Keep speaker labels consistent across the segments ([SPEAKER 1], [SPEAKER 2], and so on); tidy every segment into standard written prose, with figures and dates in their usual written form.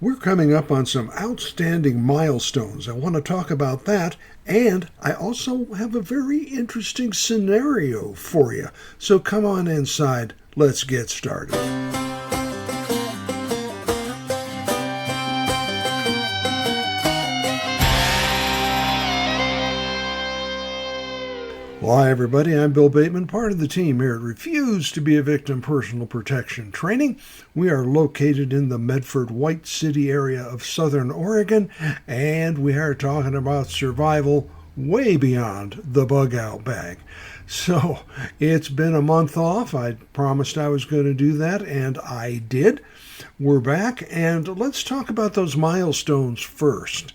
[SPEAKER 1] We're coming up on some outstanding milestones. I want to talk about that, and I also have a very interesting scenario for you. So come on inside. Let's get started. Well, hi, everybody. I'm Bill Bateman, part of the team here at Refuse to be a Victim Personal Protection Training. We are located in the Medford White City area of Southern Oregon, and we are talking about survival way beyond the bug out bag. So it's been a month off. I promised I was going to do that, and I did. We're back, and let's talk about those milestones first.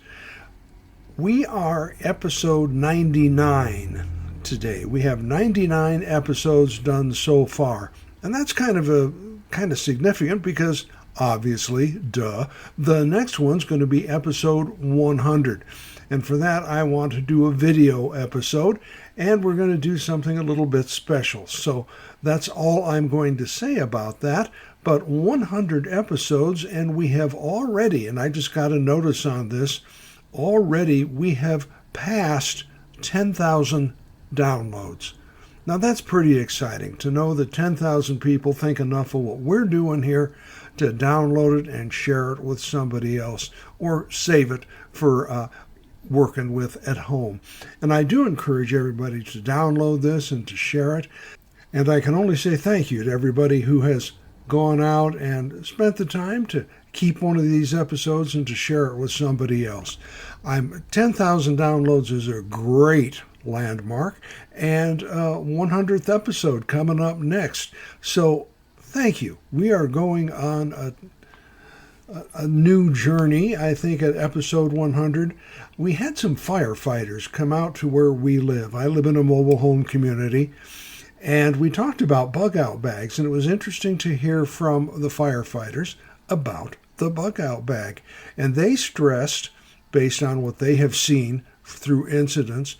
[SPEAKER 1] We are episode 99. Today. We have 99 episodes done so far, and that's kind of significant because obviously, the next one's going to be episode 100. And for that, I want to do a video episode, and we're going to do something a little bit special. So that's all I'm going to say about that. But 100 episodes, and we have already, and I just got a notice on this, already we have passed 10,000 downloads. Now that's pretty exciting to know that 10,000 people think enough of what we're doing here to download it and share it with somebody else or save it for working with at home. And I do encourage everybody to download this and to share it. And I can only say thank you to everybody who has gone out and spent the time to keep one of these episodes and to share it with somebody else. 10,000 downloads is a great landmark, and 100th episode coming up next. So thank you. We are going on a new journey, I think, at episode 100. We had some firefighters come out to where we live. I live in a mobile home community, and we talked about bug out bags, and it was interesting to hear from the firefighters about the bug out bag. And they stressed, based on what they have seen through incidents,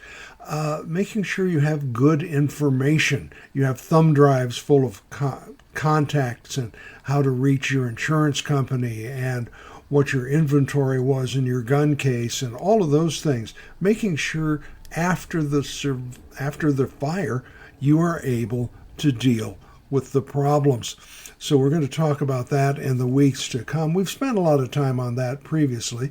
[SPEAKER 1] making sure you have good information. You have thumb drives full of contacts and how to reach your insurance company and what your inventory was in your gun case and all of those things. Making sure after the fire you are able to deal with the problems. So we're going to talk about that in the weeks to come. We've spent a lot of time on that previously.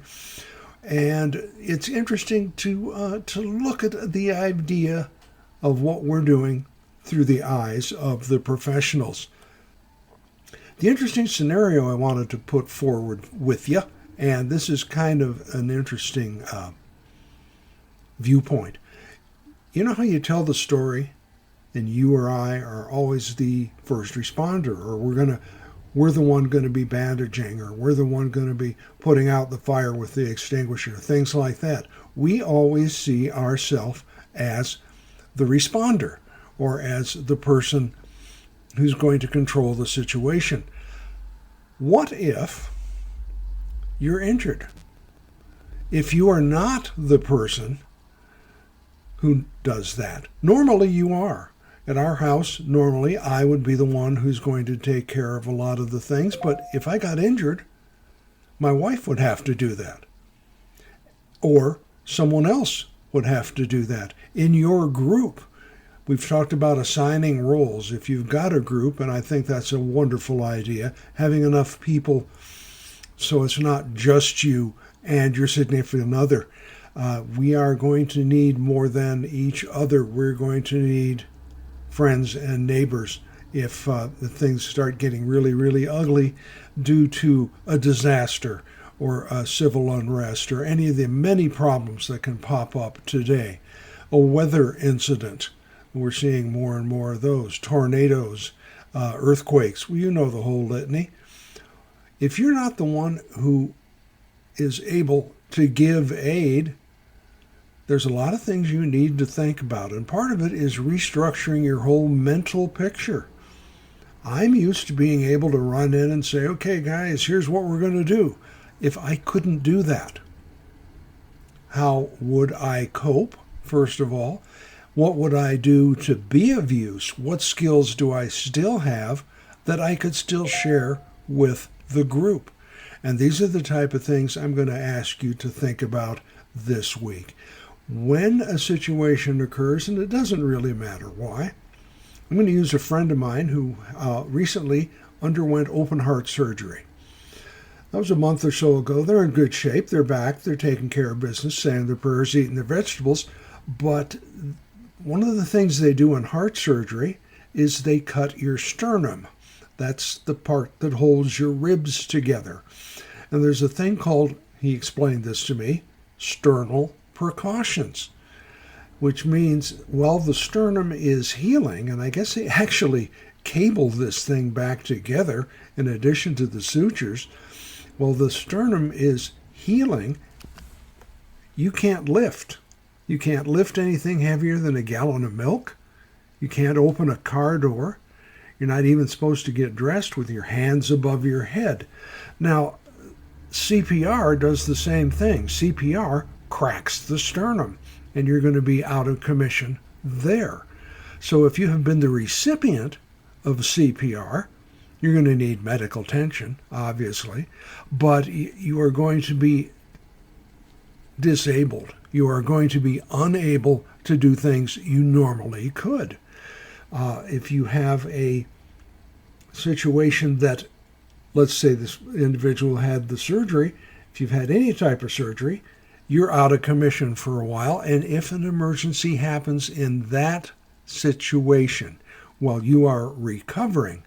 [SPEAKER 1] And it's interesting to look at the idea of what we're doing through the eyes of the professionals. The interesting scenario I wanted to put forward with you, and this is kind of an interesting viewpoint. You know how you tell the story, and you or I are always the first responder, or we're the one going to be bandaging, or we're the one going to be putting out the fire with the extinguisher, things like that. We always see ourselves as the responder or as the person who's going to control the situation. What if you're injured? If you are not the person who does that, normally you are. At our house, normally, I would be the one who's going to take care of a lot of the things, but if I got injured, my wife would have to do that. Or someone else would have to do that. In your group, we've talked about assigning roles. If you've got a group, and I think that's a wonderful idea, having enough people so it's not just you and your significant other. We are going to need more than each other. We're going to need friends and neighbors if the things start getting really, really ugly due to a disaster or a civil unrest or any of the many problems that can pop up today. A weather incident. We're seeing more and more of those. Tornadoes, earthquakes. Well, you know the whole litany. If you're not the one who is able to give aid, there's a lot of things you need to think about, and part of it is restructuring your whole mental picture. I'm used to being able to run in and say, okay, guys, here's what we're going to do. If I couldn't do that, how would I cope, first of all? What would I do to be of use? What skills do I still have that I could still share with the group? And these are the type of things I'm going to ask you to think about this week. When a situation occurs, and it doesn't really matter why, I'm going to use a friend of mine who recently underwent open heart surgery. That was a month or so ago. They're in good shape. They're back. They're taking care of business, saying their prayers, eating their vegetables. But one of the things they do in heart surgery is they cut your sternum. That's the part that holds your ribs together. And there's a thing called, he explained this to me, sternal precautions, which means, well, the sternum is healing, and I guess they actually cable this thing back together in addition to the sutures. Well, the sternum is healing. You can't lift. You can't lift anything heavier than a gallon of milk. You can't open a car door. You're not even supposed to get dressed with your hands above your head. Now, CPR does the same thing. CPR cracks the sternum, and you're going to be out of commission there. So if you have been the recipient of CPR, you're going to need medical attention, obviously, but you are going to be disabled. You are going to be unable to do things you normally could. If you have a situation that, let's say this individual had the surgery, if you've had any type of surgery, you're out of commission for a while. And if an emergency happens in that situation while you are recovering,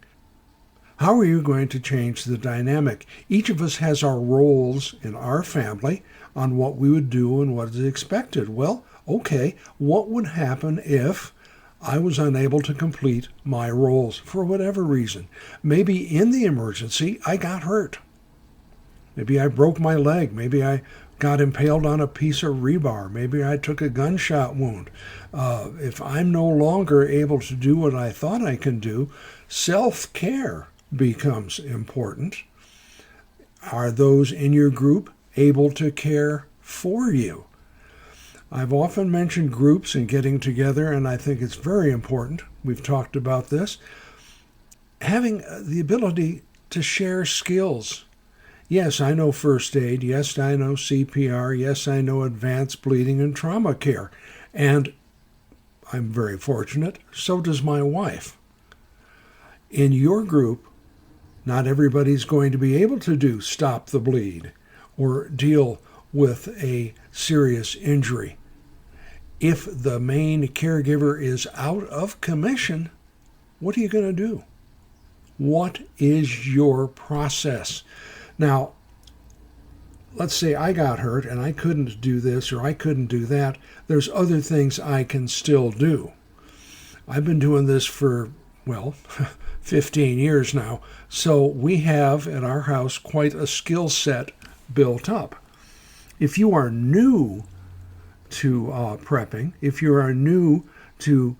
[SPEAKER 1] how are you going to change the dynamic? Each of us has our roles in our family on what we would do and what is expected. Well, okay, what would happen if I was unable to complete my roles for whatever reason? Maybe in the emergency, I got hurt. Maybe I broke my leg. Maybe I got impaled on a piece of rebar. Maybe I took a gunshot wound. If I'm no longer able to do what I thought I can do, self-care becomes important. Are those in your group able to care for you? I've often mentioned groups and getting together, and I think it's very important. We've talked about this. Having the ability to share skills. Yes, I know first aid. Yes, I know CPR. Yes, I know advanced bleeding and trauma care. And I'm very fortunate, so does my wife. In your group, not everybody's going to be able to do stop the bleed or deal with a serious injury. If the main caregiver is out of commission, what are you going to do? What is your process? Now, let's say I got hurt and I couldn't do this or I couldn't do that. There's other things I can still do. I've been doing this for, 15 years now. So we have at our house quite a skill set built up. If you are new to prepping, if you are new to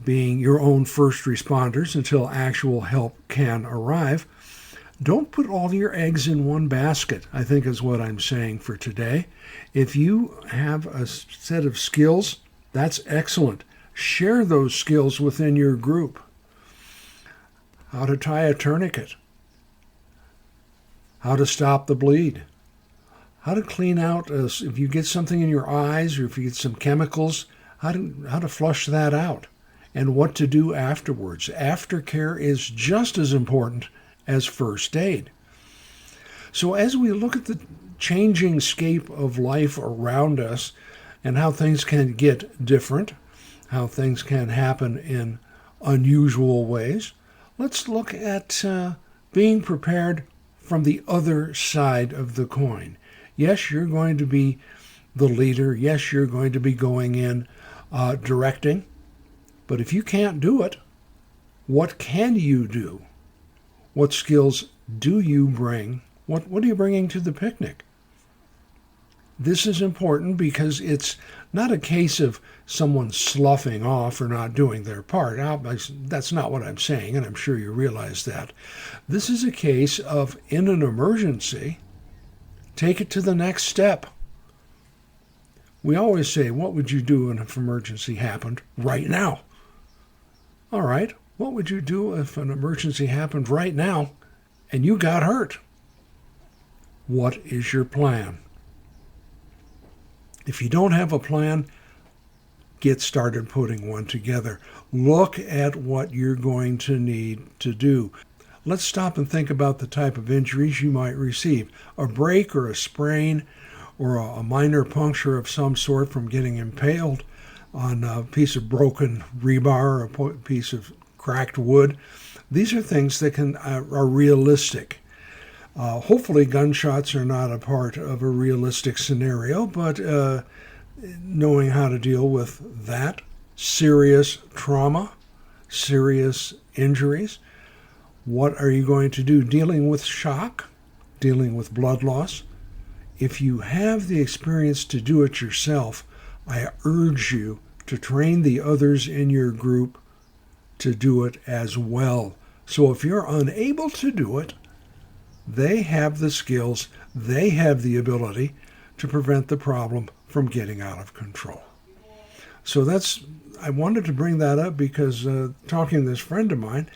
[SPEAKER 1] being your own first responders until actual help can arrive, don't put all your eggs in one basket, I think is what I'm saying for today. If you have a set of skills, that's excellent. Share those skills within your group. How to tie a tourniquet, how to stop the bleed, how to clean out if you get something in your eyes or if you get some chemicals, how to flush that out, and what to do afterwards. Aftercare is just as important as first aid. So as we look at the changing scape of life around us and how things can get different, how things can happen in unusual ways, let's look at being prepared from the other side of the coin. Yes, you're going to be the leader. Yes, you're going to be going in directing. But if you can't do it, what can you do? What skills do you bring? What are you bringing to the picnic? This is important because it's not a case of someone sloughing off or not doing their part. That's not what I'm saying, and I'm sure you realize that. This is a case of, in an emergency, take it to the next step. We always say, what would you do if an emergency happened right now? All right, what would you do if an emergency happened right now and you got hurt? What is your plan? If you don't have a plan, get started putting one together. Look at what you're going to need to do. Let's stop and think about the type of injuries you might receive. A break or a sprain or a minor puncture of some sort from getting impaled on a piece of broken rebar or a piece of cracked wood. These are things that are realistic. Hopefully gunshots are not a part of a realistic scenario, but knowing how to deal with that, serious trauma, serious injuries. What are you going to do? Dealing with shock, dealing with blood loss. If you have the experience to do it yourself, I urge you to train the others in your group to do it as well. So if you're unable to do it, they have the skills, they have the ability to prevent the problem from getting out of control. So I wanted to bring that up because talking to this friend of mine,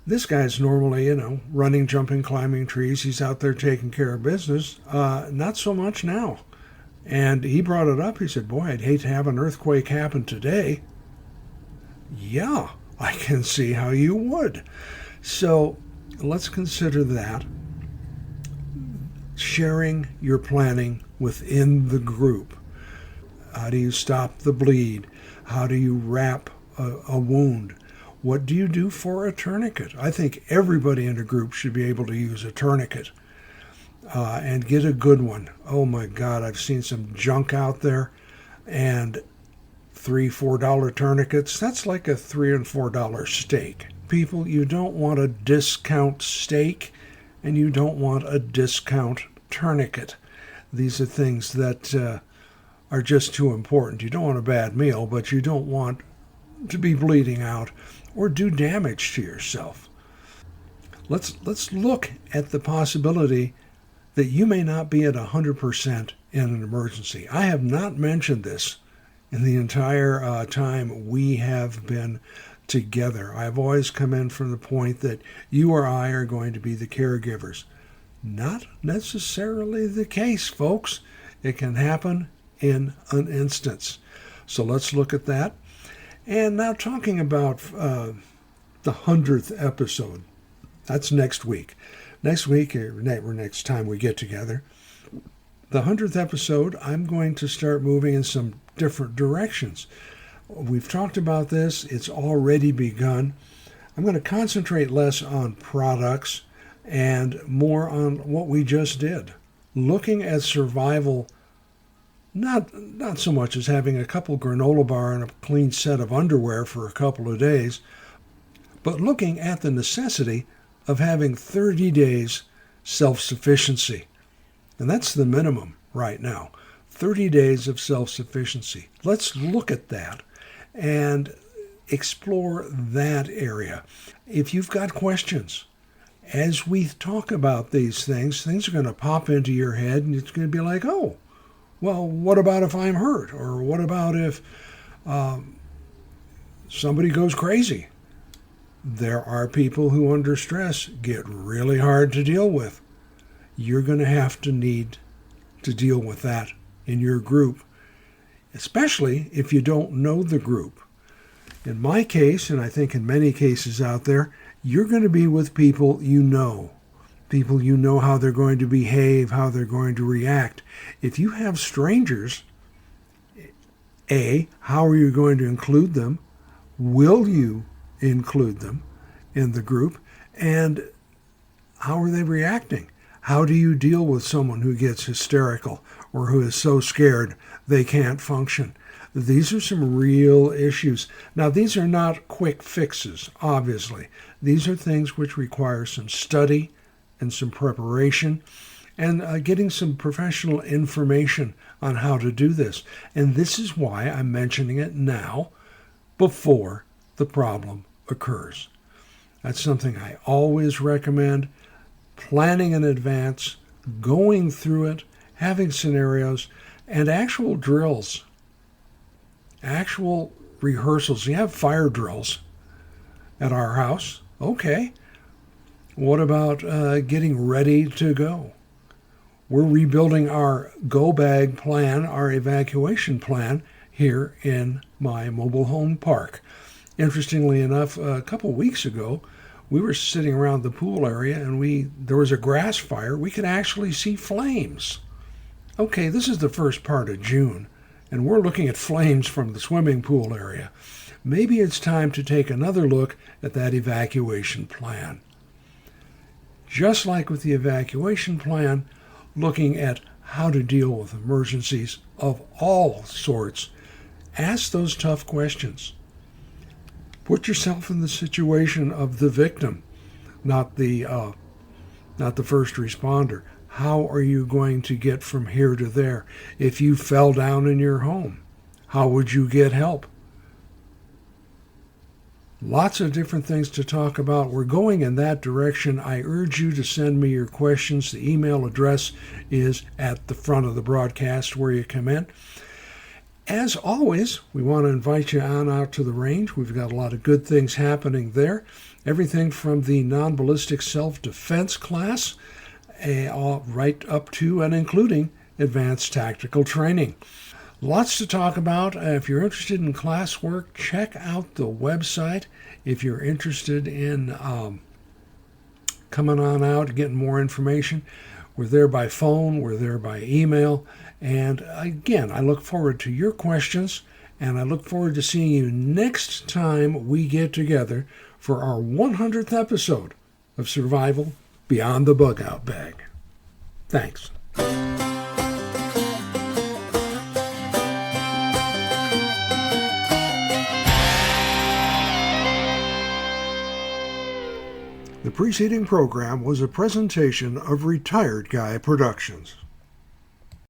[SPEAKER 1] this guy's normally, running, jumping, climbing trees. He's out there taking care of business. Not so much now. And he brought it up. He said, boy, I'd hate to have an earthquake happen today. Yeah, I can see how you would. So let's consider that. Sharing your planning within the group. How do you stop the bleed? How do you wrap a wound? What do you do for a tourniquet? I think everybody in a group should be able to use a tourniquet and get a good one. Oh my God, I've seen some junk out there, and $3, $4 tourniquets, that's like a $3 and $4 steak. People, you don't want a discount steak, and you don't want a discount tourniquet. These are things that are just too important. You don't want a bad meal, but you don't want to be bleeding out or do damage to yourself. Let's look at the possibility that you may not be at 100% in an emergency. I have not mentioned this in the entire time we have been together. I've always come in from the point that you or I are going to be the caregivers. Not necessarily the case, folks. It can happen in an instance. So let's look at that. And now talking about the 100th episode. That's next week. Next week, or next time we get together. The 100th episode, I'm going to start moving in some different directions. We've talked about this. It's already begun. I'm going to concentrate less on products and more on what we just did. Looking at survival, not so much as having a couple granola bar and a clean set of underwear for a couple of days, but looking at the necessity of having 30 days self-sufficiency. And that's the minimum right now, 30 days of self-sufficiency. Let's look at that and explore that area. If you've got questions, as we talk about these things are going to pop into your head, and it's going to be like, oh, well, what about if I'm hurt? Or what about if somebody goes crazy? There are people who under stress get really hard to deal with. You're going to have to need to deal with that in your group, especially if you don't know the group. In my case, and I think in many cases out there, you're going to be with people you know how they're going to behave, how they're going to react. If you have strangers, how are you going to include them? Will you include them in the group? And how are they reacting? How do you deal with someone who gets hysterical or who is so scared they can't function? These are some real issues. Now, these are not quick fixes, obviously. These are things which require some study and some preparation and getting some professional information on how to do this. And this is why I'm mentioning it now before the problem occurs. That's something I always recommend. Planning in advance, going through it, having scenarios, and actual drills. Actual rehearsals. You have fire drills at our house. Okay. What about getting ready to go? We're rebuilding our go bag plan, our evacuation plan here in my mobile home park. Interestingly enough, a couple weeks ago, we were sitting around the pool area and there was a grass fire. We could actually see flames. Okay, this is the first part of June, and we're looking at flames from the swimming pool area. Maybe it's time to take another look at that evacuation plan. Just like with the evacuation plan, looking at how to deal with emergencies of all sorts, ask those tough questions. Put yourself in the situation of the victim, not the first responder. How are you going to get from here to there? If you fell down in your home, how would you get help? Lots of different things to talk about. We're going in that direction. I urge you to send me your questions. The email address is at the front of the broadcast where you come in. As always, we want to invite you on out to the range. We've got a lot of good things happening there. Everything from the non-ballistic self-defense class right up to and including advanced tactical training. Lots to talk about. If you're interested in classwork, check out the website. If you're interested in coming on out and getting more information, we're there by phone, we're there by email. And again, I look forward to your questions, and I look forward to seeing you next time we get together for our 100th episode of Survival Beyond the Bug-Out Bag. Thanks. The preceding program was a presentation of Retired Guy Productions.